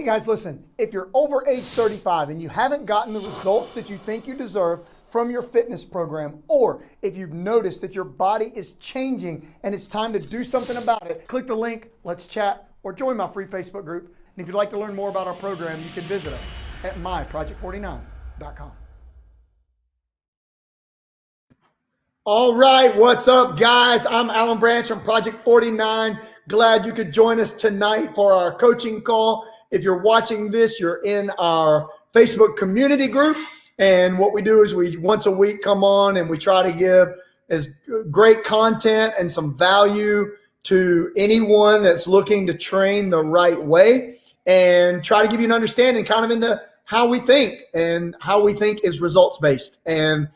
Hey guys, listen, if you're over age 35 and you haven't gotten the results that you think you deserve from your fitness program, or if you've noticed that your body is changing and it's time to do something about it, click the link, let's chat, or join my free Facebook group. And if you'd like to learn more about our program, you can visit us at myproject49.com. All right, what's up, guys? I'm Alan Branch from Project 49. Glad you could join us tonight for our coaching call. If you're watching this, you're in our Facebook community group. And what we do is we once a week come on and we try to give as great content and some value to anyone that's looking to train the right way, and try to give you an understanding kind of into how we think, and how we think is results-based. And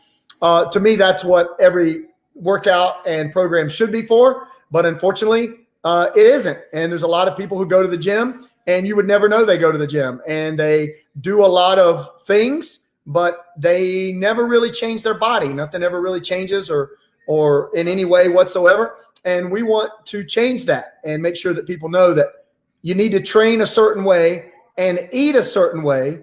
to me, that's what every workout and program should be for. But unfortunately, it isn't. And there's a lot of people who go to the gym and you would never know they go to the gym, and they do a lot of things, but they never really change their body. Nothing ever really changes or in any way whatsoever. And we want to change that and make sure that people know that you need to train a certain way and eat a certain way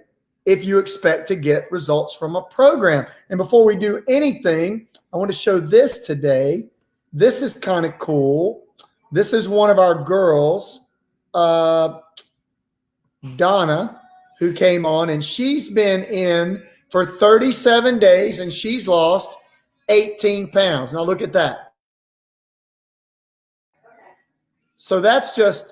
if you expect to get results from a program. And before we do anything, I want to show this today. This is kind of cool. This is one of our girls, Donna, who came on, and she's been in for 37 days and she's lost 18 pounds. Now look at that. So that's just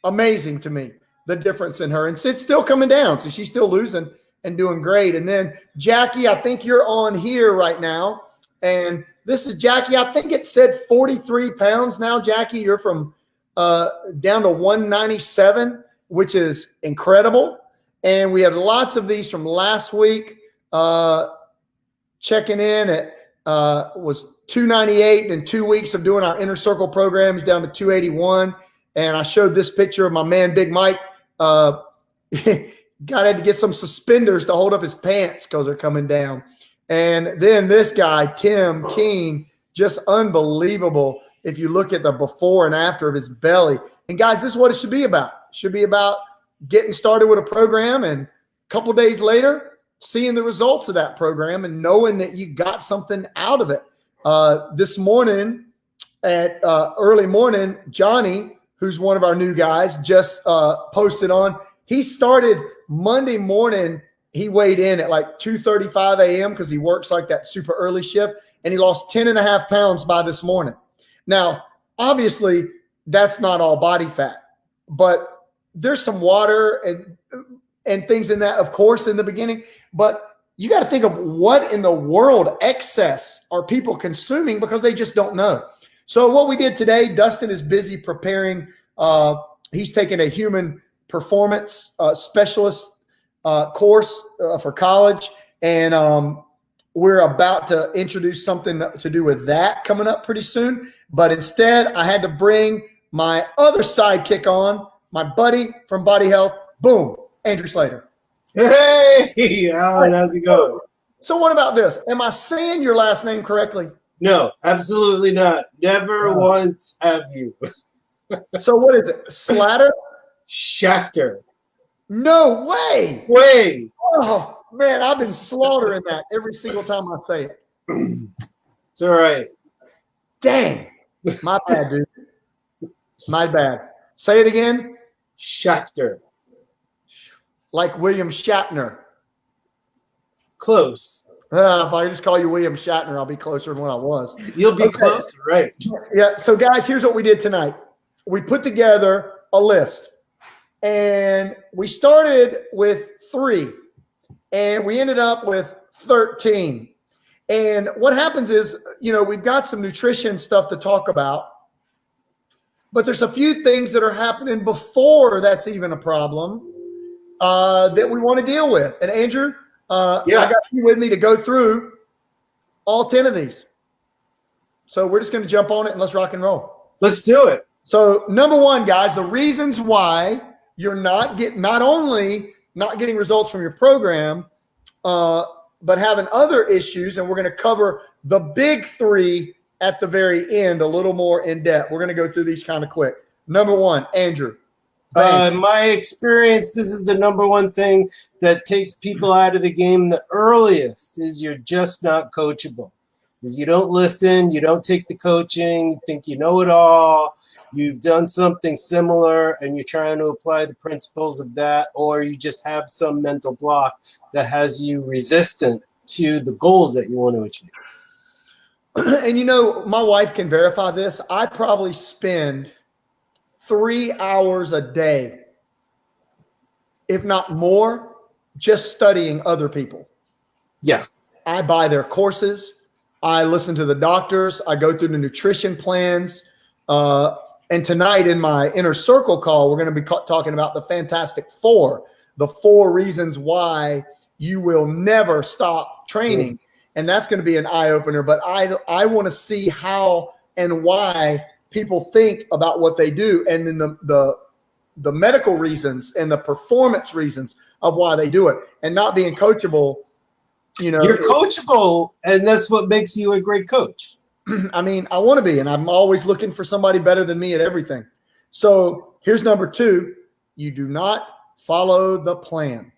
amazing to me, the difference in her. And it's still coming down, so she's still losing and doing great. And then Jackie, I think you're on here right now. And this is Jackie. I think it said 43 pounds now. Jackie, you're from down to 197, which is incredible. And we have lots of these from last week. Checking in at was 298, and in 2 weeks of doing our inner circle programs down to 281. And I showed this picture of my man, Big Mike. Had to get some suspenders to hold up his pants because they're coming down. And then this guy, Tim Keene, just unbelievable. If you look at the before and after of his belly. And guys, this is what it should be about. It should be about getting started with a program, and a couple days later, seeing the results of that program and knowing that you got something out of it. This morning at early morning, Johnny, who's one of our new guys, just posted on. He started Monday morning. He weighed in at like 2:35 a.m. because he works like that super early shift, and he lost 10.5 pounds by this morning. Now, obviously, that's not all body fat, but there's some water and things in that, of course, in the beginning. But you got to think of what in the world excess are people consuming, because they just don't know. So what we did today, Dustin is busy preparing. He's taking a human performance specialist course for college. And we're about to introduce something to do with that coming up pretty soon. But instead, I had to bring my other sidekick on, my buddy from Body Health. Boom, Andrew Slater. Hey, Alan, how's it going? So what about this? Am I saying your last name correctly? No, absolutely not. Never once have you. So what is it? Slater? Schechter. No way. Way. Oh, man, I've been slaughtering that every single time I say it. It's all right. Dang. My bad, dude. My bad. Say it again. Schechter. Like William Shatner. Close. If I just call you William Shatner, I'll be closer than what I was. You'll be closer, right? Yeah. So, guys, here's what we did tonight. We put together a list, and we started with 3, and we ended up with 13. And what happens is, we've got some nutrition stuff to talk about, but there's a few things that are happening before that's even a problem that we want to deal with. And Andrew, I got you with me to go through all 10 of these. So we're just going to jump on it and let's rock and roll. Let's do it. So number 1, guys, the reasons why you're not only not getting results from your program, but having other issues. And we're going to cover the big 3 at the very end, a little more in depth. We're going to go through these kind of quick. Number 1, Andrew, In my experience, this is the number one thing that takes people out of the game the earliest is you're just not coachable. Is you don't listen, you don't take the coaching, you think you know it all, you've done something similar and you're trying to apply the principles of that, or you just have some mental block that has you resistant to the goals that you want to achieve. And you know, my wife can verify this. I probably spend 3 hours a day, if not more, just studying other people. Yeah. I buy their courses. I listen to the doctors. I go through the nutrition plans. And tonight in my inner circle call, we're going to be talking about the Fantastic Four, the 4 reasons why you will never stop training. And that's going to be an eye opener. But I want to see how and why people think about what they do, and then the medical reasons and the performance reasons of why they do it, and not being coachable. You know, you're coachable, and that's what makes you a great coach. I mean, I want to be, and I'm always looking for somebody better than me at everything. So here's number 2. You do not follow the plan.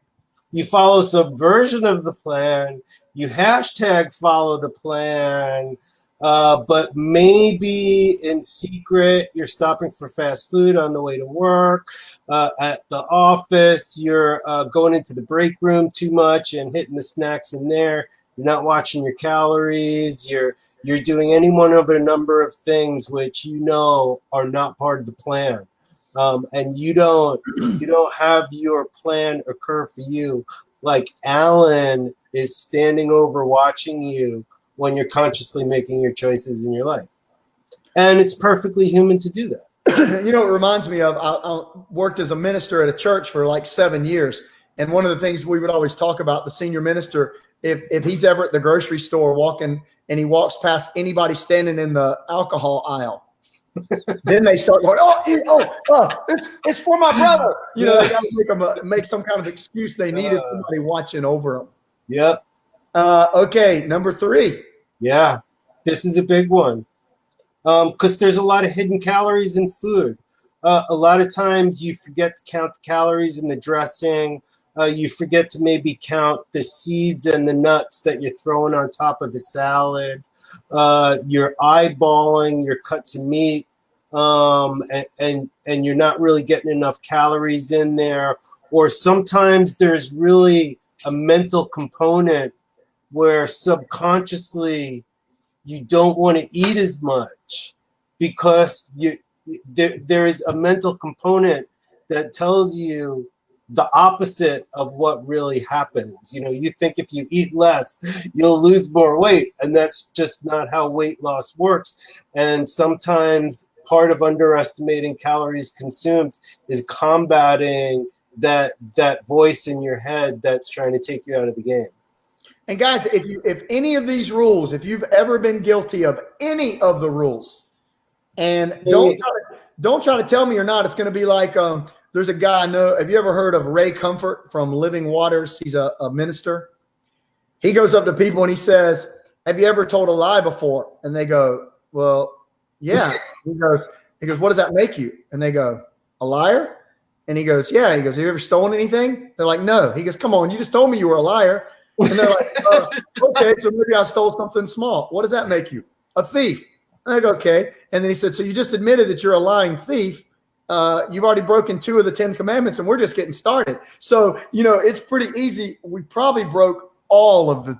You follow some version of the plan. You hashtag follow the plan. But maybe in secret, you're stopping for fast food on the way to work. At the office, you're going into the break room too much and hitting the snacks in there. You're not watching your calories. You're doing any one of a number of things which you know are not part of the plan. And you don't have your plan occur for you. Like Alan is standing over watching you when you're consciously making your choices in your life. And it's perfectly human to do that. You know, it reminds me of, I worked as a minister at a church for like 7 years. And one of the things we would always talk about, the senior minister, if he's ever at the grocery store walking and he walks past anybody standing in the alcohol aisle, then they start going, it's for my brother. You know, they got to make some kind of excuse. They needed somebody watching over them. Yep. Okay, number 3. Yeah, this is a big one. Because there's a lot of hidden calories in food. A lot of times you forget to count the calories in the dressing. You forget to maybe count the seeds and the nuts that you're throwing on top of a salad. You're eyeballing your cuts of meat, and you're not really getting enough calories in there. Or sometimes there's really a mental component where subconsciously you don't want to eat as much because there is a mental component that tells you the opposite of what really happens. You know, you think if you eat less, you'll lose more weight, and that's just not how weight loss works. And sometimes part of underestimating calories consumed is combating that voice in your head that's trying to take you out of the game. And guys, if any of these rules, if you've ever been guilty of any of the rules, and don't try to tell me you're not, it's going to be like, there's a guy I know. Have you ever heard of Ray Comfort from Living Waters? He's a minister. He goes up to people and he says, have you ever told a lie before? And they go, well, yeah. He goes, what does that make you? And they go, a liar? And he goes, yeah. He goes, have you ever stolen anything? They're like, no. He goes, come on, you just told me you were a liar. And they're like, okay, so maybe I stole something small. What does that make you? A thief. And I go, okay. And then he said, so you just admitted that you're a lying thief. You've already broken 2 of the 10 commandments and we're just getting started. So, you know, it's pretty easy. We probably broke all of them.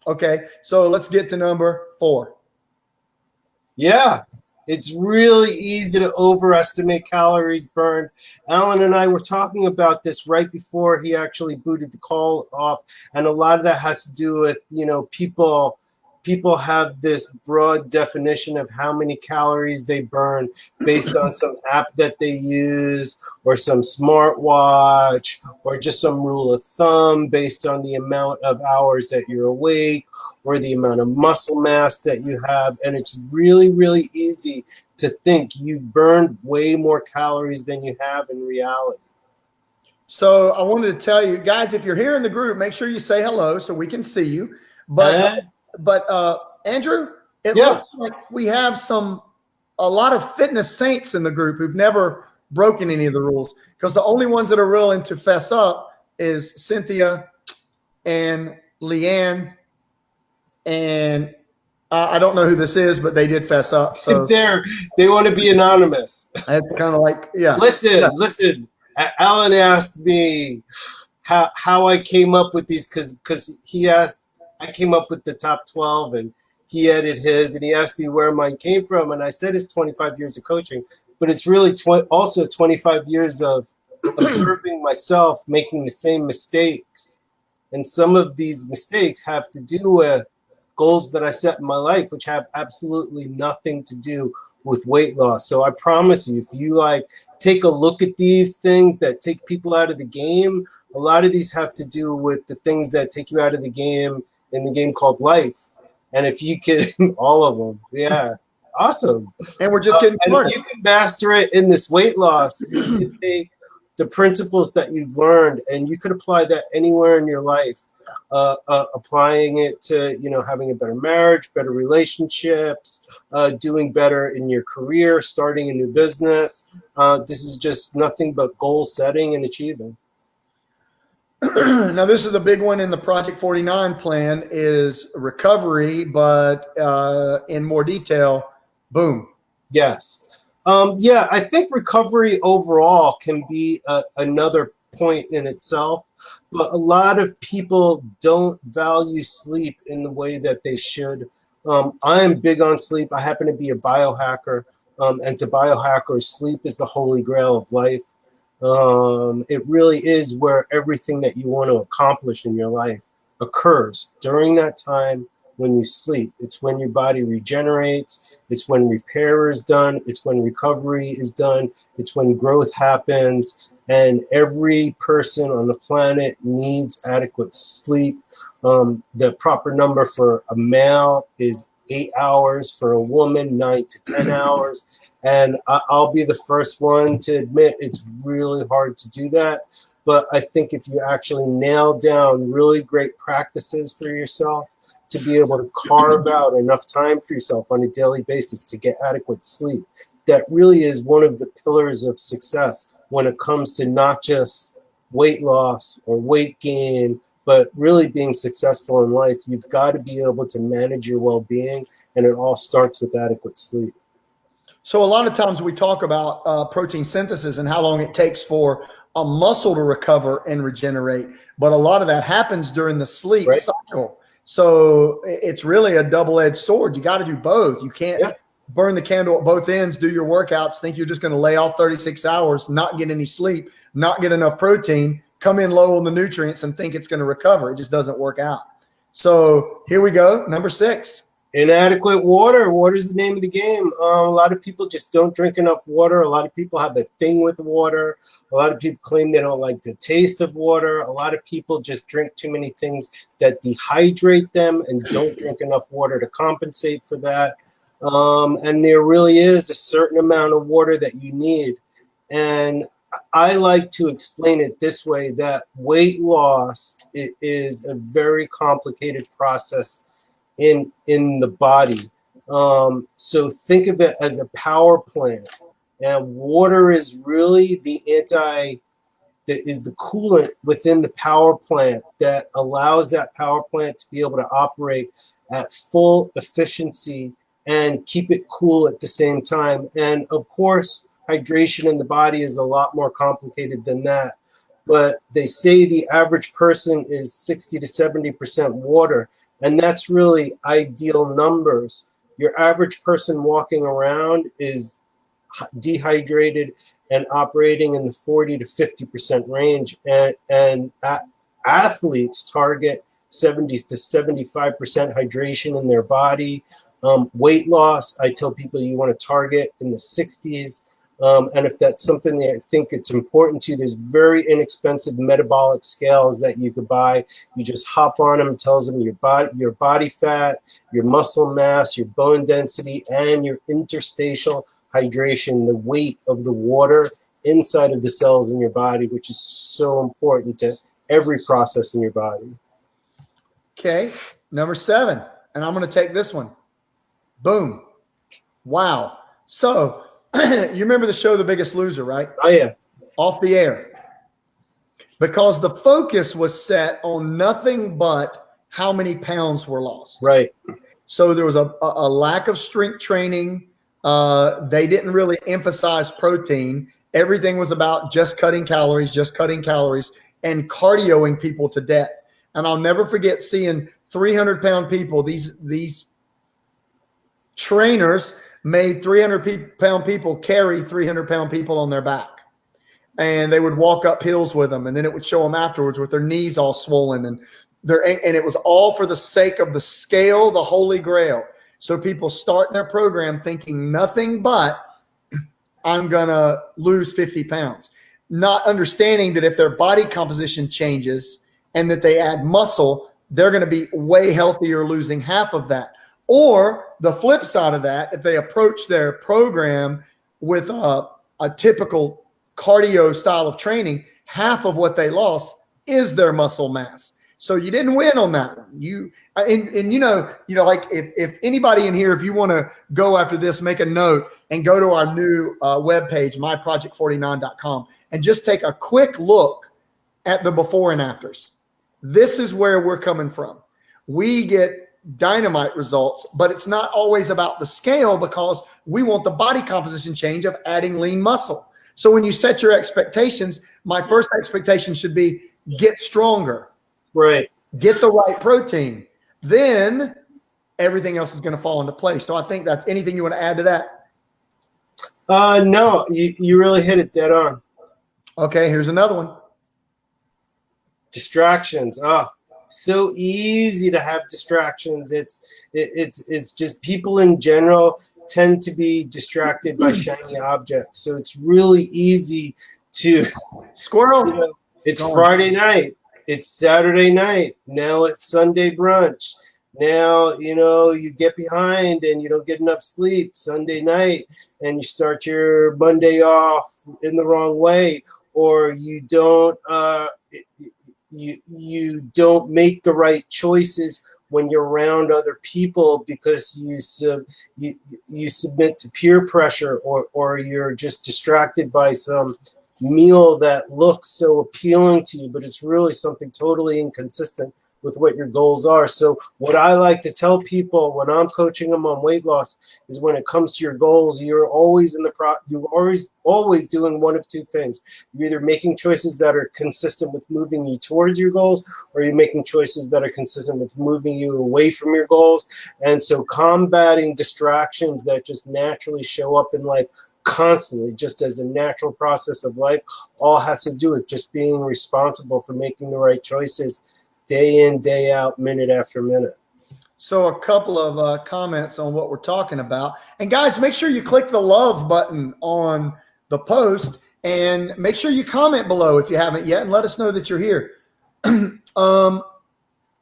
Okay. So let's get to number 4. Yeah. It's really easy to overestimate calories burned. Alan and I were talking about this right before he actually booted the call off. And a lot of that has to do with, you know, people have this broad definition of how many calories they burn based on some app that they use or some smartwatch or just some rule of thumb based on the amount of hours that you're awake or the amount of muscle mass that you have. And it's really, really easy to think you burned way more calories than you have in reality. So I wanted to tell you guys, if you're here in the group, make sure you say hello so we can see you. But Andrew, it looks like we have a lot of fitness saints in the group who've never broken any of the rules, because the only ones that are willing to fess up is Cynthia and Leanne, and I don't know who this is, but they did fess up. So They want to be anonymous. it's kind of like, yeah. Listen. Alan asked me how I came up with these, because he asked, I came up with the top 12 and he added his, and he asked me where mine came from, and I said it's 25 years of coaching, but it's really also 25 years of observing myself making the same mistakes. And some of these mistakes have to do with goals that I set in my life, which have absolutely nothing to do with weight loss. So I promise you, if you like take a look at these things that take people out of the game, a lot of these have to do with the things that take you out of the game in the game called life. And if you can, all of them, yeah, awesome. And we're just getting started. And if you can master it in this weight loss, you can take the principles that you've learned and you could apply that anywhere in your life. Applying it to, having a better marriage, better relationships, doing better in your career, starting a new business. This is just nothing but goal setting and achieving. Now, this is the big one in the Project 49 plan is recovery, but in more detail, boom. Yes. I think recovery overall can be another point in itself. But a lot of people don't value sleep in the way that they should. I am big on sleep. I happen to be a biohacker. And to biohackers, sleep is the holy grail of life. It really is where everything that you want to accomplish in your life occurs during that time when you sleep. It's when your body regenerates. It's when repair is done. It's when recovery is done. It's when growth happens. And every person on the planet needs adequate sleep. The proper number for a male is 8 hours, for a woman 9 to 10 hours. And I'll be the first one to admit it's really hard to do that. But I think if you actually nail down really great practices for yourself to be able to carve out enough time for yourself on a daily basis to get adequate sleep, that really is one of the pillars of success when it comes to not just weight loss or weight gain, but really being successful in life. You've got to be able to manage your well-being, and it all starts with adequate sleep. So a lot of times we talk about protein synthesis and how long it takes for a muscle to recover and regenerate, but a lot of that happens during the sleep cycle. So it's really a double-edged sword. You got to do both. You can't burn the candle at both ends, do your workouts, think you're just going to lay off 36 hours, not get any sleep, not get enough protein, come in low on the nutrients and think it's going to recover. It just doesn't work out. So here we go. Number 6. Inadequate water. Water is the name of the game. A lot of people just don't drink enough water. A lot of people have a thing with water. A lot of people claim they don't like the taste of water. A lot of people just drink too many things that dehydrate them and don't drink enough water to compensate for that. And there really is a certain amount of water that you need. And I like to explain it this way, that weight loss is a very complicated process in the body. So think of it as a power plant. And water is really the coolant within the power plant that allows that power plant to be able to operate at full efficiency and keep it cool at the same time. And of course, hydration in the body is a lot more complicated than that. But they say the average person is 60 to 70% water. And that's really ideal numbers. Your average person walking around is dehydrated and operating in the 40 to 50% range. And athletes target 70 to 75% hydration in their body. Weight loss, I tell people you want to target in the 60s. And if that's something that I think it's important to, there's very inexpensive metabolic scales that you could buy. You just hop on them, it tells them your body fat, your muscle mass, your bone density, and your interstitial hydration, the weight of the water inside of the cells in your body, which is so important to every process in your body. Okay, number 7, and I'm going to take this one. Boom. Wow. So you remember the show The Biggest Loser, right? Oh yeah. Off the air. Because the focus was set on nothing but how many pounds were lost. Right. So there was a lack of strength training. They didn't really emphasize protein. Everything was about just cutting calories, and cardioing people to death. And I'll never forget seeing 300-pound people. These trainers made 300-pound people carry 300-pound people on their back. And they would walk up hills with them, and then it would show them afterwards with their knees all swollen, and it was all for the sake of the scale, the holy grail. So people start their program thinking nothing but I'm gonna lose 50 pounds, not understanding that if their body composition changes and that they add muscle, they're going to be way healthier, losing half of that. Or the flip side of that, if they approach their program with a typical cardio style of training, half of what they lost is their muscle mass. So you didn't win on that one. Like if anybody in here, if you want to go after this, make a note and go to our new webpage, myproject49.com, and just take a quick look at the before and afters. This is where we're coming from. We get dynamite results, but it's not always about the scale, because we want the body composition change of adding lean muscle. So when you set your expectations, my first expectation should be get stronger. Right. Get the right protein. Then everything else is going to fall into place. So I think that's anything you want to add to that? No, you really hit it dead on. Okay, here's another one. Distractions. So easy to have distractions. It's just people in general tend to be distracted by shiny objects. So it's really easy to squirrel. It's Friday night. It's Saturday night. Now it's Sunday brunch. Now, you get behind and you don't get enough sleep Sunday night, and you start your Monday off in the wrong way, or you don't you don't make the right choices when you're around other people because you submit to peer pressure, or you're just distracted by some meal that looks so appealing to you, but it's really something totally inconsistent with what your goals are. So what I like to tell people when I'm coaching them on weight loss is, when it comes to your goals, you're always you're always doing one of two things. You're either making choices that are consistent with moving you towards your goals, or you're making choices that are consistent with moving you away from your goals. And so combating distractions that just naturally show up in life constantly, just as a natural process of life, all has to do with just being responsible for making the right choices day in, day out, minute after minute. So a couple of comments on what we're talking about. And guys, make sure you click the love button on the post, and make sure you comment below if you haven't yet, and let us know that you're here.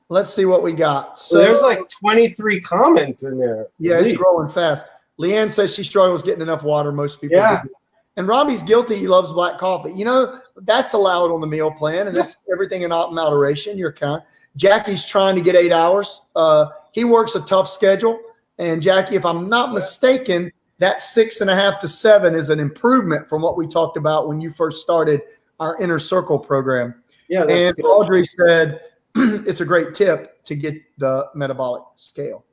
Let's see what we got. So there's like 23 comments in there. Yeah, it's growing fast. Leanne says she struggles getting enough water. Most people do. And Robbie's guilty. He loves black coffee. That's allowed on the meal plan, and that's everything in moderation. You're kind. Jackie's trying to get 8 hours. He works a tough schedule. And Jackie, if I'm not mistaken, that 6.5 to 7 is an improvement from what we talked about when you first started our Inner Circle program. Yeah, that's and good. Audrey said it's a great tip to get the metabolic scale.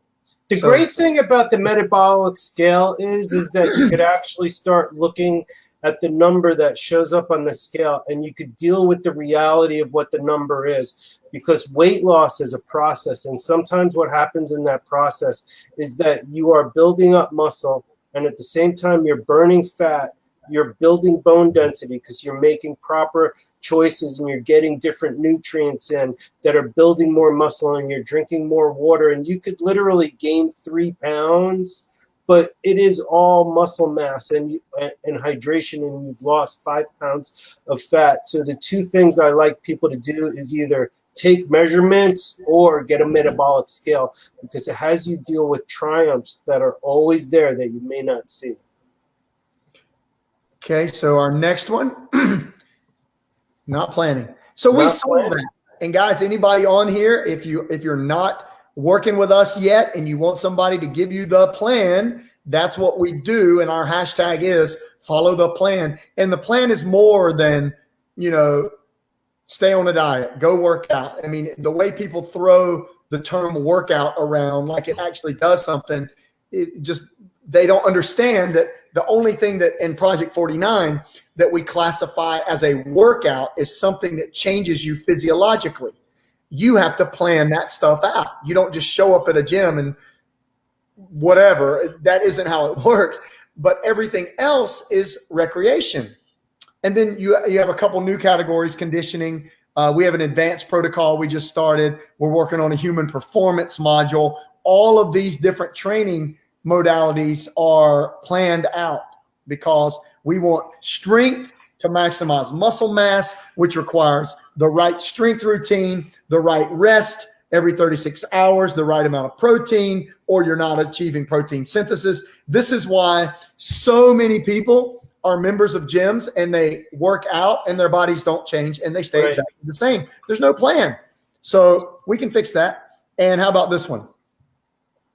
The great thing about the metabolic scale is that you could actually start looking at the number that shows up on the scale, and you could deal with the reality of what the number is, because weight loss is a process. And sometimes what happens in that process is that you are building up muscle, and at the same time you're burning fat, you're building bone density because you're making proper choices and you're getting different nutrients in that are building more muscle, and you're drinking more water, and you could literally gain 3 pounds, but it is all muscle mass and hydration, and you've lost 5 pounds of fat. So the two things I like people to do is either take measurements or get a metabolic scale, because it has you deal with triumphs that are always there that you may not see. Okay, so our next one, not planning. So we sold that. And guys, anybody on here, if you're not working with us yet and you want somebody to give you the plan, that's what we do. And our hashtag is follow the plan. And the plan is more than, stay on a diet, go work out. I mean, the way people throw the term workout around like it actually does something, they don't understand that the only thing that in Project 49 that we classify as a workout is something that changes you physiologically. You have to plan that stuff out. You don't just show up at a gym and whatever. That isn't how it works. But everything else is recreation. And then you have a couple new categories: conditioning. We have an advanced protocol we just started. We're working on a human performance module. All of these different training modalities are planned out because we want strength to maximize muscle mass, which requires the right strength routine, the right rest every 36 hours, the right amount of protein, or you're not achieving protein synthesis. This is why so many people are members of gyms and they work out and their bodies don't change and they stay exactly the same. There's no plan. So we can fix that. And how about this one?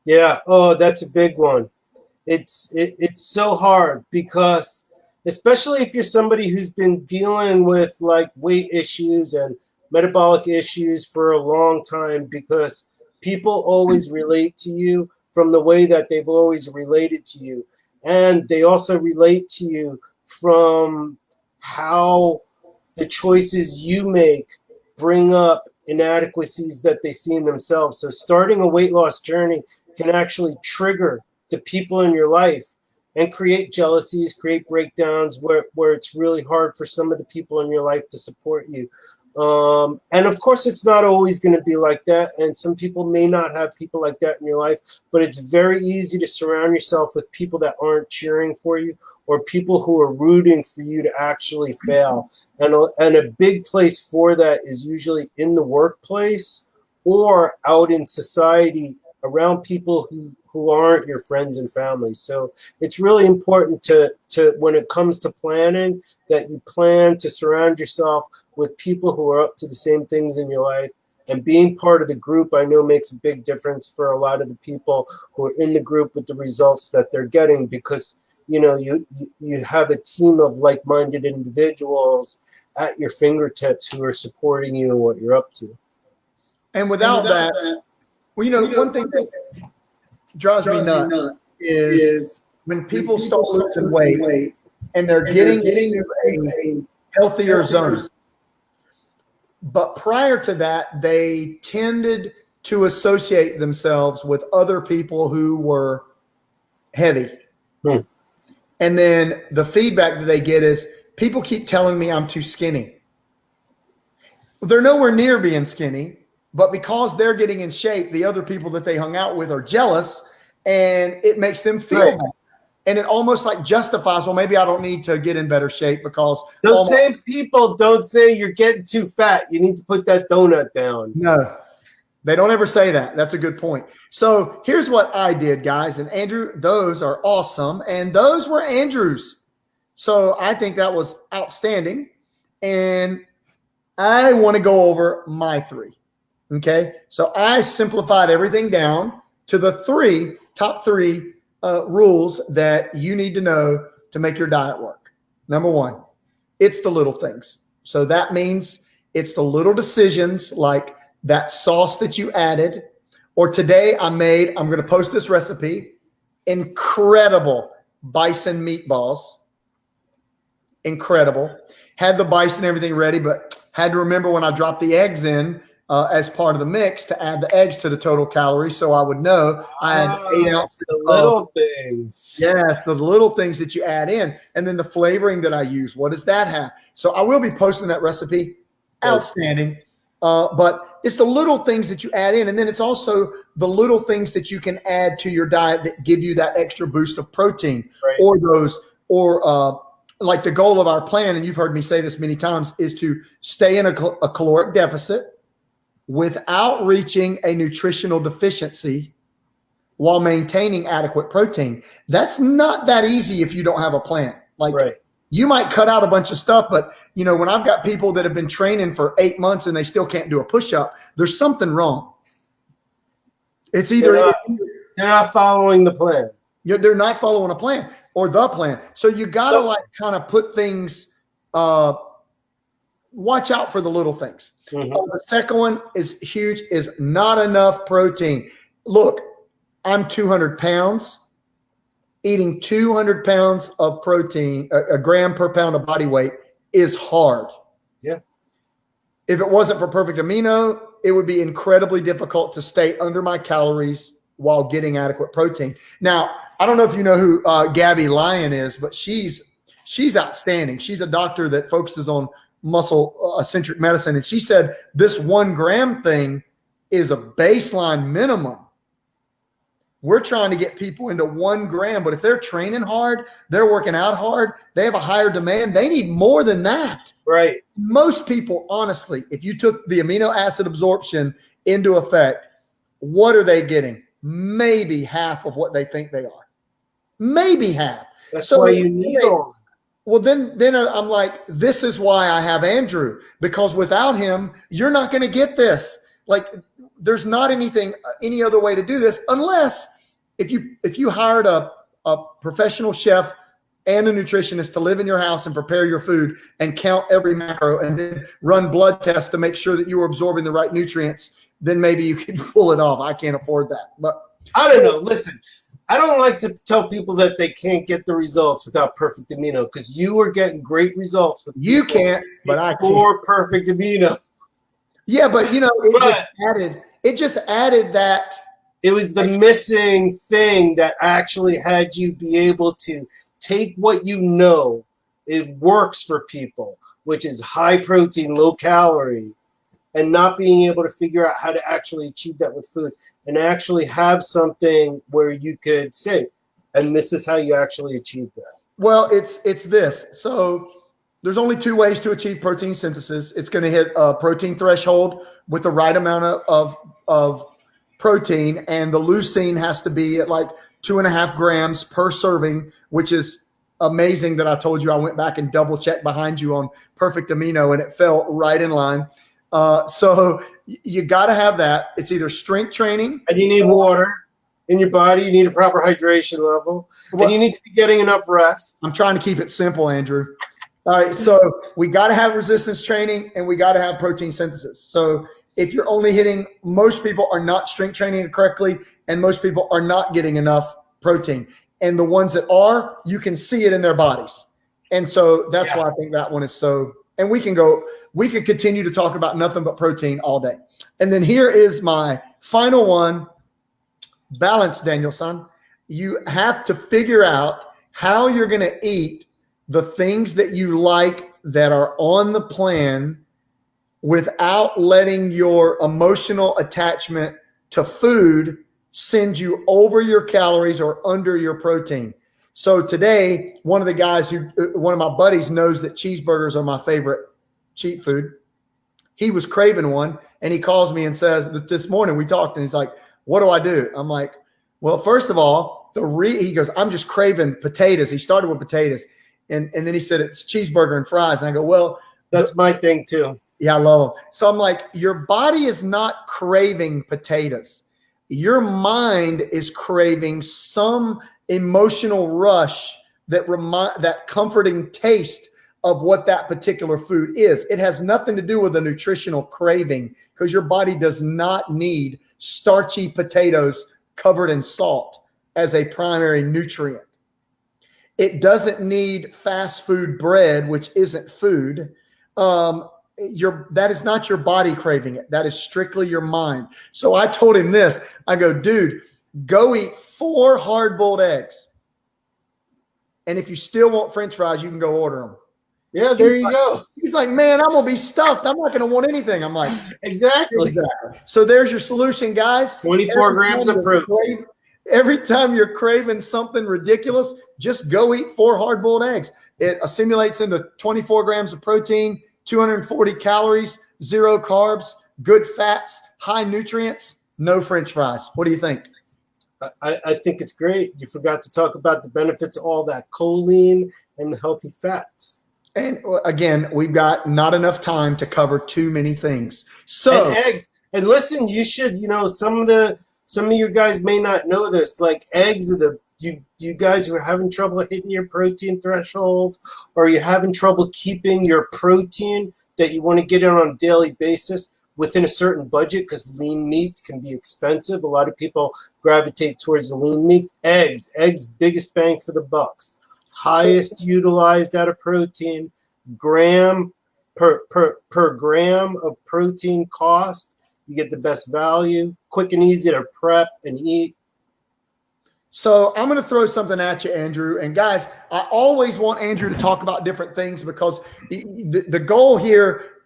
Yeah. Oh, that's a big one. It's so hard because, especially if you're somebody who's been dealing with like weight issues and metabolic issues for a long time, because people always relate to you from the way that they've always related to you. And they also relate to you from how the choices you make bring up inadequacies that they see in themselves. So starting a weight loss journey can actually trigger the people in your life and create jealousies, create breakdowns where it's really hard for some of the people in your life to support you. And of course, it's not always going to be like that. And some people may not have people like that in your life, but it's very easy to surround yourself with people that aren't cheering for you or people who are rooting for you to actually fail. And a big place for that is usually in the workplace or out in society around people who aren't your friends and family. So it's really important to when it comes to planning, that you plan to surround yourself with people who are up to the same things in your life. And being part of the group, I know, makes a big difference for a lot of the people who are in the group with the results that they're getting, because you have a team of like-minded individuals at your fingertips who are supporting you and what you're up to. And without that, one thing that drives me nuts is when people start losing weight and they're getting into a healthier zone. But prior to that, they tended to associate themselves with other people who were heavy. And then the feedback that they get is, people keep telling me I'm too skinny. They're nowhere near being skinny, but because they're getting in shape, the other people that they hung out with are jealous, and it makes them feel bad. And it almost like justifies, well, maybe I don't need to get in better shape because those same people don't say you're getting too fat. You need to put that donut down. No, they don't ever say that. That's a good point. So here's what I did, guys. And Andrew, those are awesome. And those were Andrew's. So I think that was outstanding. And I want to go over my three. Okay. So I simplified everything down to the top three rules that you need to know to make your diet work. Number one, it's the little things. So that means it's the little decisions like that sauce that you added, or today I'm going to post this recipe, incredible bison meatballs. Incredible. Had the bison and everything ready, but had to remember when I dropped the eggs in as part of the mix to add the eggs to the total calories, so I would know I had 8 ounces. The little things. Yeah, so the little things that you add in, and then the flavoring that I use. What does that have? So I will be posting that recipe. Outstanding. But it's the little things that you add in, and then it's also the little things that you can add to your diet that give you that extra boost of protein, or like the goal of our plan, and you've heard me say this many times, is to stay in a caloric deficit without reaching a nutritional deficiency while maintaining adequate protein. That's not that easy if you don't have a plan. You might cut out a bunch of stuff, but when I've got people that have been training for 8 months and they still can't do a push-up, there's something wrong. It's They're either not following the plan. they're not following a plan or the plan. So you got to like kind of put things, watch out for the little things. The second one is huge, is not enough protein. Look, I'm 200 pounds. Eating 200 pounds of protein, a gram per pound of body weight, is hard. Yeah. If it wasn't for Perfect Amino, it would be incredibly difficult to stay under my calories while getting adequate protein. Now, I don't know if you know who Gabby Lyon is, but she's outstanding. She's a doctor that focuses on muscle-centric medicine. And she said this 1 gram thing is a baseline minimum. We're trying to get people into 1 gram, but if they're training hard, they're working out hard, they have a higher demand, they need more than that. Right. Most people, honestly, if you took the amino acid absorption into effect, what are they getting? Maybe half of what they think they are. Maybe half. That's why you need them. Well, then I'm like, this is why I have Andrew, because without him, you're not going to get this. Like, there's not any other way to do this, unless if you hired a professional chef and a nutritionist to live in your house and prepare your food and count every macro and then run blood tests to make sure that you were absorbing the right nutrients, then maybe you could pull it off. I can't afford that. But I don't know. Listen, I don't like to tell people that they can't get the results without Perfect Amino, because you are getting great results with you can't, but I can. For Perfect Amino. Yeah, but it just added that. It was the missing thing that actually had you be able to take what you know it works for people, which is high protein, low calorie, and not being able to figure out how to actually achieve that with food and actually have something where you could say, and this is how you actually achieve that. Well, it's this. So there's only 2 ways to achieve protein synthesis. It's going to hit a protein threshold with the right amount of protein, and the leucine has to be at like 2.5 grams per serving, which is amazing that I told you I went back and double checked behind you on Perfect Amino, and it fell right in line. So you got to have that. It's either strength training, and you need water in your body. You need a proper hydration level, and you need to be getting enough rest. I'm trying to keep it simple, Andrew. All right, so we got to have resistance training, and we got to have protein synthesis. So if you're only hitting, most people are not strength training correctly, and most people are not getting enough protein. And the ones that are, you can see it in their bodies. And so that's why I think that one is so, and we could continue to talk about nothing but protein all day. And then here is my final one, balance, Danielson. You have to figure out how you're going to eat the things that you like that are on the plan without letting your emotional attachment to food send you over your calories or under your protein. So today, one of my buddies knows that cheeseburgers are my favorite cheat food. He was craving one, and he calls me and says that this morning we talked, and he's like, what do I do? I'm like, well, first of all, he goes, I'm just craving potatoes. He started with potatoes. And then he said, it's cheeseburger and fries. And I go, well, that's my thing too. Yeah, I love them. So I'm like, your body is not craving potatoes. Your mind is craving some emotional rush that comforting taste of what that particular food is. It has nothing to do with a nutritional craving, because your body does not need starchy potatoes covered in salt as a primary nutrient. It doesn't need fast food bread, which isn't food. That is not your body craving it. That is strictly your mind. So I told him this. I go, dude, go eat 4 hard-boiled eggs. And if you still want French fries, you can go order them. Yeah, there you go. He's like, man, I'm going to be stuffed. I'm not going to want anything. I'm like, exactly. So there's your solution, guys. 24 grams of protein. Every time you're craving something ridiculous, just go eat 4 hard-boiled eggs. It assimilates into 24 grams of protein, 240 calories, 0 carbs, good fats, high nutrients, no French fries. What do you think? I think it's great. You forgot to talk about the benefits of all that choline and the healthy fats. And again, we've got not enough time to cover too many things. So and eggs. And listen, you should, some of the some of you guys may not know this, like eggs are you guys who are having trouble hitting your protein threshold, or you're having trouble keeping your protein that you want to get in on a daily basis within a certain budget, because lean meats can be expensive. A lot of people gravitate towards the lean meats. Eggs, biggest bang for the bucks. Highest utilized out of protein, gram per gram of protein cost. You get the best value, quick and easy to prep and eat. So I'm going to throw something at you, Andrew. And guys, I always want Andrew to talk about different things, because the goal here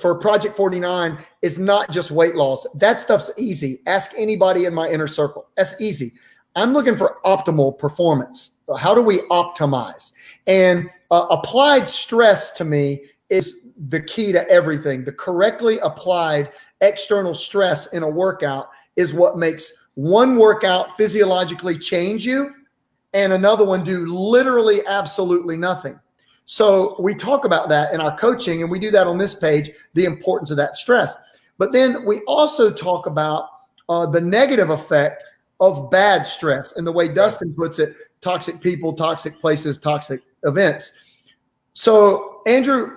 for Project 49 is not just weight loss. That stuff's easy. Ask anybody in my inner circle. That's easy. I'm looking for optimal performance. How do we optimize? And applied stress to me is the key to everything. The correctly applied external stress in a workout is what makes one workout physiologically change you and another one do literally absolutely nothing. So we talk about that in our coaching, and we do that on this page, the importance of that stress. But then we also talk about the negative effect of bad stress, and the way Dustin puts it, toxic people, toxic places, toxic events. So Andrew,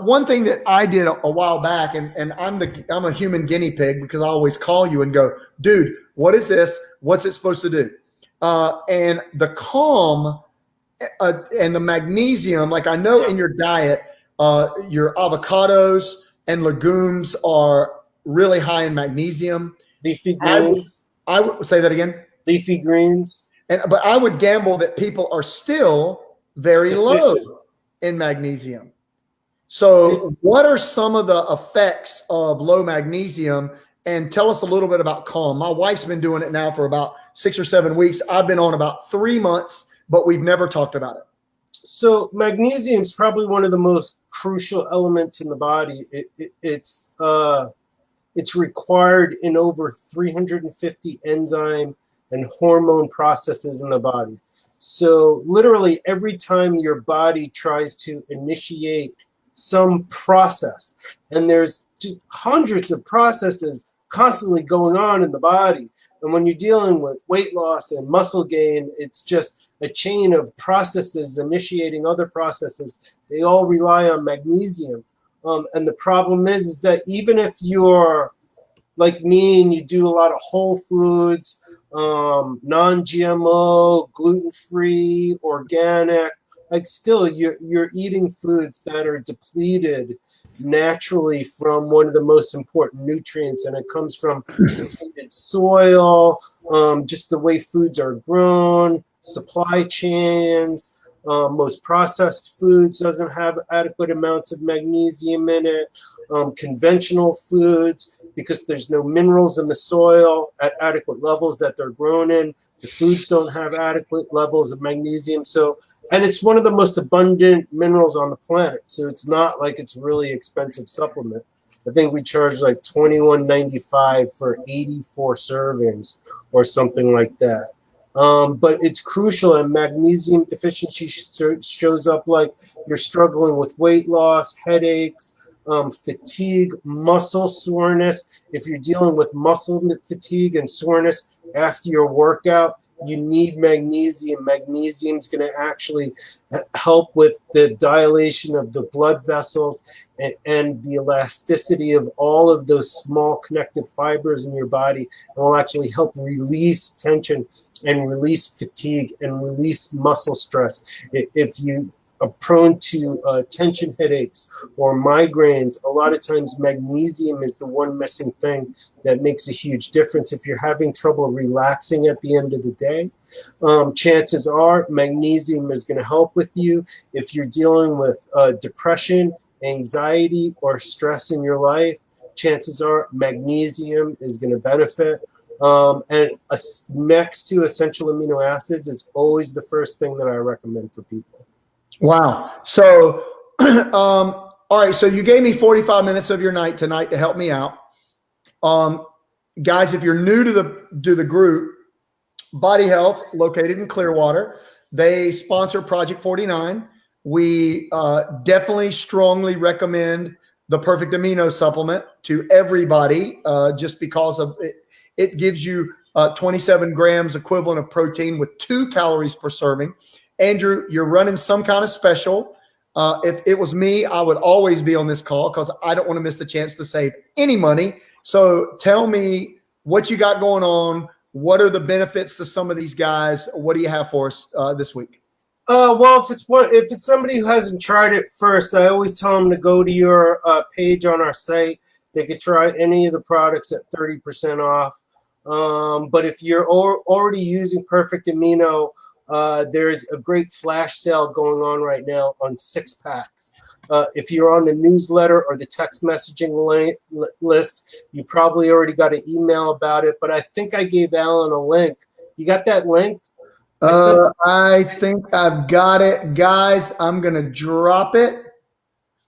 one thing that I did a while back, and I'm a human guinea pig, because I always call you and go, dude, what is this? What's it supposed to do? And the calm and the magnesium, like I know in your diet, your avocados and legumes are really high in magnesium. Leafy greens. I would say that again. Leafy greens. But I would gamble that people are still very low in magnesium. So what are some of the effects of low magnesium? And tell us a little bit about calm. My wife's been doing it now for about 6 or 7 weeks. I've been on about 3 months, but we've never talked about it. So magnesium is probably one of the most crucial elements in the body. It's required in over 350 enzyme and hormone processes in the body. So literally every time your body tries to initiate some process, and there's just hundreds of processes constantly going on in the body. And when you're dealing with weight loss and muscle gain, it's just a chain of processes initiating other processes. They all rely on magnesium. And the problem is that even if you're like me and you do a lot of whole foods, non-GMO, gluten-free, organic, like still you're eating foods that are depleted naturally from one of the most important nutrients, and it comes from depleted soil, just the way foods are grown, supply chains. Most processed foods doesn't have adequate amounts of magnesium in it. Conventional foods, because there's no minerals in the soil at adequate levels that they're grown in, the foods don't have adequate levels of magnesium. So, and it's one of the most abundant minerals on the planet. So it's not like it's a really expensive supplement. I think we charge like $21.95 for 84 servings or something like that. But it's crucial, and magnesium deficiency shows up like you're struggling with weight loss, headaches, fatigue, muscle soreness. If you're dealing with muscle fatigue and soreness after your workout, you need magnesium. Magnesium is going to actually help with the dilation of the blood vessels and the elasticity of all of those small connective fibers in your body. It will actually help release tension and release fatigue and release muscle stress. If you are prone to tension headaches or migraines, a lot of times magnesium is the one missing thing that makes a huge difference. If you're having trouble relaxing at the end of the day, chances are magnesium is going to help with you. If you're dealing with depression, anxiety, or stress in your life, chances are magnesium is going to benefit. And next to essential amino acids, it's always the first thing that I recommend for people. Wow. So, all right. So you gave me 45 minutes of your night tonight to help me out. Guys, if you're new to the group, Body Health, located in Clearwater, they sponsor Project 49. We definitely strongly recommend the Perfect Amino supplement to everybody, just because of it. It gives you 27 grams equivalent of protein with 2 calories per serving. Andrew, you're running some kind of special. If it was me, I would always be on this call because I don't want to miss the chance to save any money. So tell me what you got going on. What are the benefits to some of these guys? What do you have for us this week? Well, if it's somebody who hasn't tried it first, I always tell them to go to your page on our site. They could try any of the products at 30% off. But if you're already using Perfect Amino, there's a great flash sale going on right now on 6-packs. If you're on the newsletter or the text messaging list, you probably already got an email about it. But I think I gave Alan a link. You got that link? I think I've got it. Guys, I'm going to drop it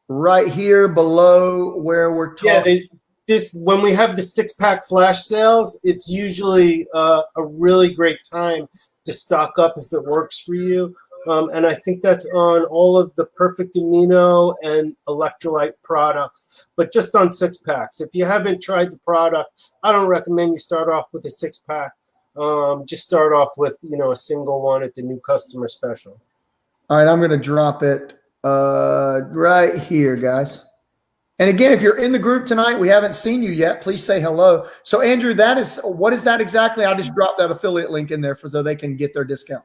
right here below where we're talking. Yeah, when we have the 6-pack flash sales, it's usually a really great time to stock up if it works for you. And I think that's on all of the Perfect Amino and electrolyte products, but just on 6-packs. If you haven't tried the product, I don't recommend you start off with a 6-pack. Just start off with, a single one at the new customer special. All right, I'm going to drop it right here, guys. And again, if you're in the group tonight, we haven't seen you yet, please say hello. So Andrew, what is that exactly? I just dropped that affiliate link in there so they can get their discount.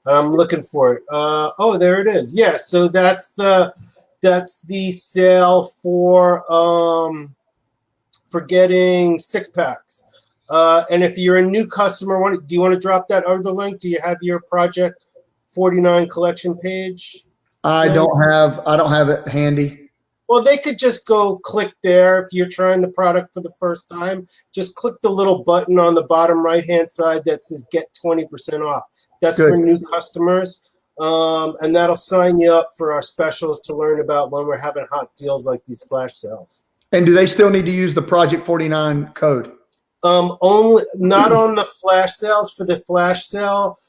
I'm looking for it. Oh, there it is. Yeah, so that's the sale for getting 6-packs. And if you're a new customer, do you want to drop that other link? Do you have your Project 49 collection page? I don't have it handy. Well, they could just go click there. If you're trying the product for the first time, just click the little button on the bottom right-hand side that says get 20% off. That's Good. For new customers. And that'll sign you up for our specials to learn about when we're having hot deals like these flash sales. And do they still need to use the Project 49 code? Only not on the flash sales. For the flash sale,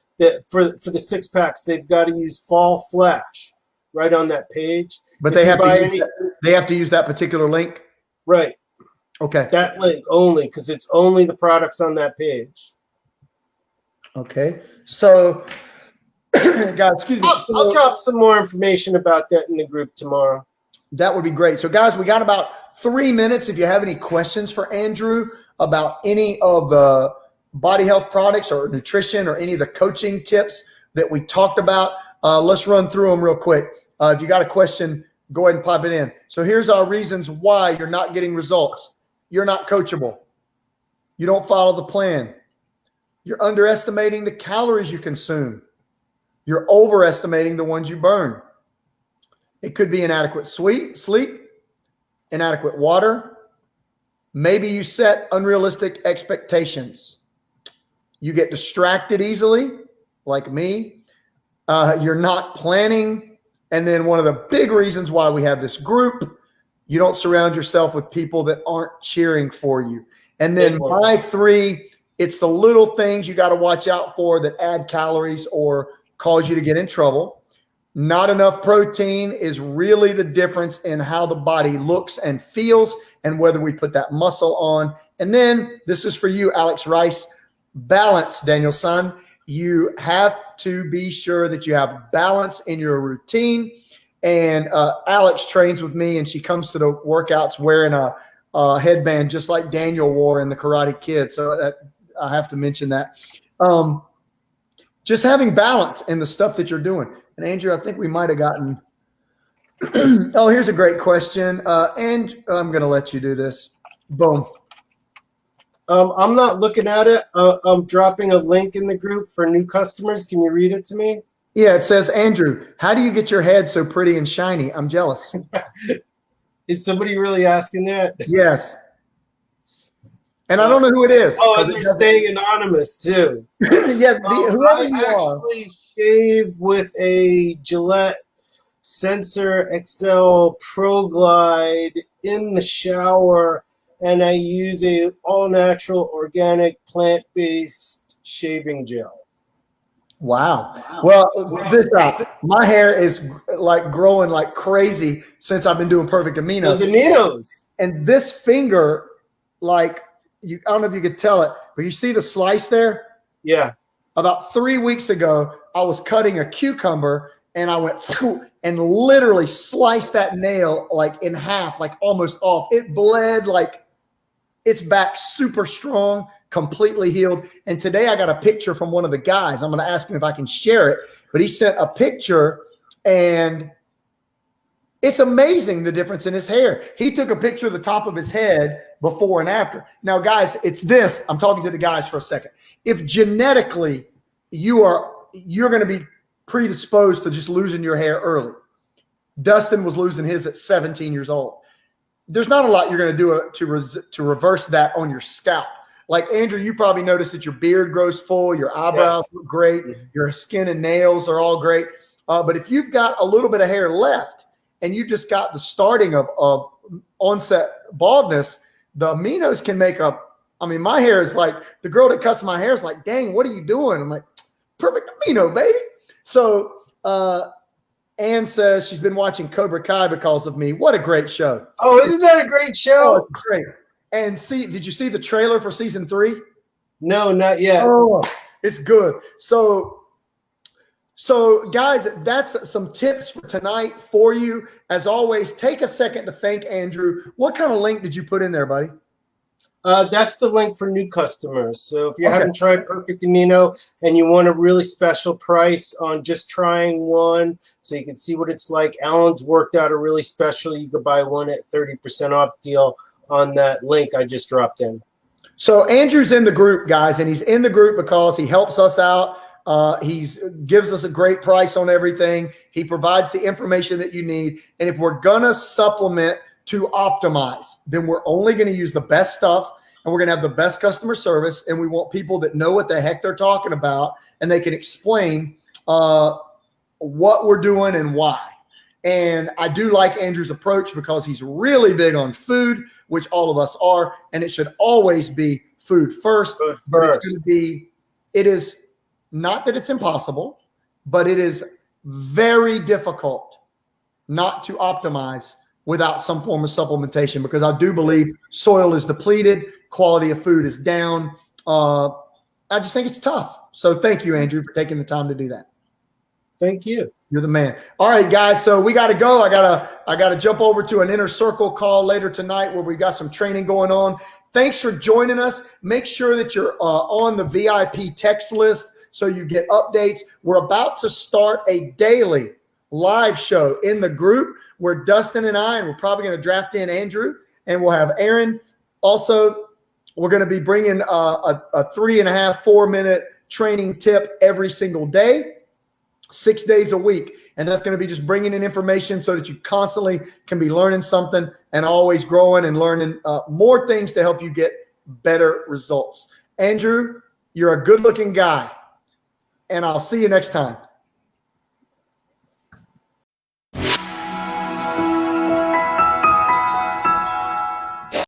for the 6-packs, they've got to use Fall Flash right on that page. But they have to use that particular link? Right. Okay. That link only, because it's only the products on that page. Okay. So, guys, excuse me. I'll drop some more information about that in the group tomorrow. That would be great. So, guys, we got about 3 minutes. If you have any questions for Andrew about any of the body health products or nutrition or any of the coaching tips that we talked about, let's run through them real quick. If you got a question, go ahead and pop it in. So here's our reasons why you're not getting results. You're not coachable. You don't follow the plan. You're underestimating the calories you consume. You're overestimating the ones you burn. It could be inadequate sleep, inadequate water. Maybe you set unrealistic expectations. You get distracted easily, like me. You're not planning. And then one of the big reasons why we have this group, you don't surround yourself with people that aren't cheering for you. And then my 3, it's the little things you got to watch out for that add calories or cause you to get in trouble. Not enough protein is really the difference in how the body looks and feels and whether we put that muscle on. And then this is for you, Alex Rice, balance, Daniel Son. You have to be sure that you have balance in your routine. And Alex trains with me, and she comes to the workouts wearing a headband just like Daniel wore in The Karate Kid. So I have to mention that. Just having balance in the stuff that you're doing. And Andrew, I think we might have gotten – oh, here's a great question. And I'm going to let you do this. Boom. I'm not looking at it. I'm dropping a link in the group for new customers. Can you read it to me? Yeah, it says, Andrew, how do you get your head so pretty and shiny? I'm jealous. Is somebody really asking that? Yes. And I don't know who it is. Oh, and they're staying anonymous too. Yeah, whoever you are. I actually shave with a Gillette Sensor XL Pro Glide in the shower, and I use a all-natural, organic, plant-based shaving gel. Wow. Well, my hair is like growing like crazy since I've been doing Perfect Amino. Those aminos. And this finger, like, I don't know if you could tell it, but you see the slice there? Yeah. About 3 weeks ago, I was cutting a cucumber and I went and literally sliced that nail like in half, like almost off. It bled, like it's back super strong, completely healed. And today I got a picture from one of the guys. I'm going to ask him if I can share it, but he sent a picture and it's amazing the difference in his hair. He took a picture of the top of his head before and after. Now, guys, it's this. I'm talking to the guys for a second. If genetically you're going to be predisposed to just losing your hair early. Dustin was losing his at 17 years old. There's not a lot you're going to do to reverse that on your scalp. Like Andrew, you probably noticed that your beard grows full, your eyebrows look great, your skin and nails are all great. But if you've got a little bit of hair left and you just got the starting of onset baldness, the aminos can make up. I mean, my hair is like, the girl that cuts my hair is like, dang, what are you doing? I'm like, perfect amino, baby. So Ann says she's been watching Cobra Kai because of me. What a great show. Oh, isn't that a great show? Oh, it's great. And did you see the trailer for season 3? No, not yet. Oh, it's good. So guys, that's some tips for tonight for you. As always, take a second to thank Andrew. What kind of link did you put in there, buddy? That's the link for new customers. So if you haven't tried Perfect Amino and you want a really special price on just trying one so you can see what it's like, Alan's worked out a really special, you could buy one at 30% off deal on that link I just dropped in. So Andrew's in the group, guys, and he's in the group because he helps us out. He gives us a great price on everything. He provides the information that you need. And if we're going to supplement to optimize, then we're only going to use the best stuff and we're going to have the best customer service. And we want people that know what the heck they're talking about and they can explain what we're doing and why. And I do like Andrew's approach because he's really big on food, which all of us are. And it should always be food first. But it's going to be, it is not that it's impossible, but it is very difficult not to optimize without some form of supplementation, because I do believe soil is depleted, quality of food is down. I just think it's tough. So thank you, Andrew, for taking the time to do that. Thank you. You're the man. All right, guys. So we got to go. I gotta jump over to an inner circle call later tonight where we got some training going on. Thanks for joining us. Make sure that you're on the VIP text list so you get updates. We're about to start a daily live show in the group where Dustin and we're probably going to draft in Andrew, and we'll have Aaron. Also, we're going to be bringing a 3.5, 4 minute training tip every single day, 6 days a week. And that's going to be just bringing in information so that you constantly can be learning something and always growing and learning more things to help you get better results. Andrew, you're a good looking guy, and I'll see you next time.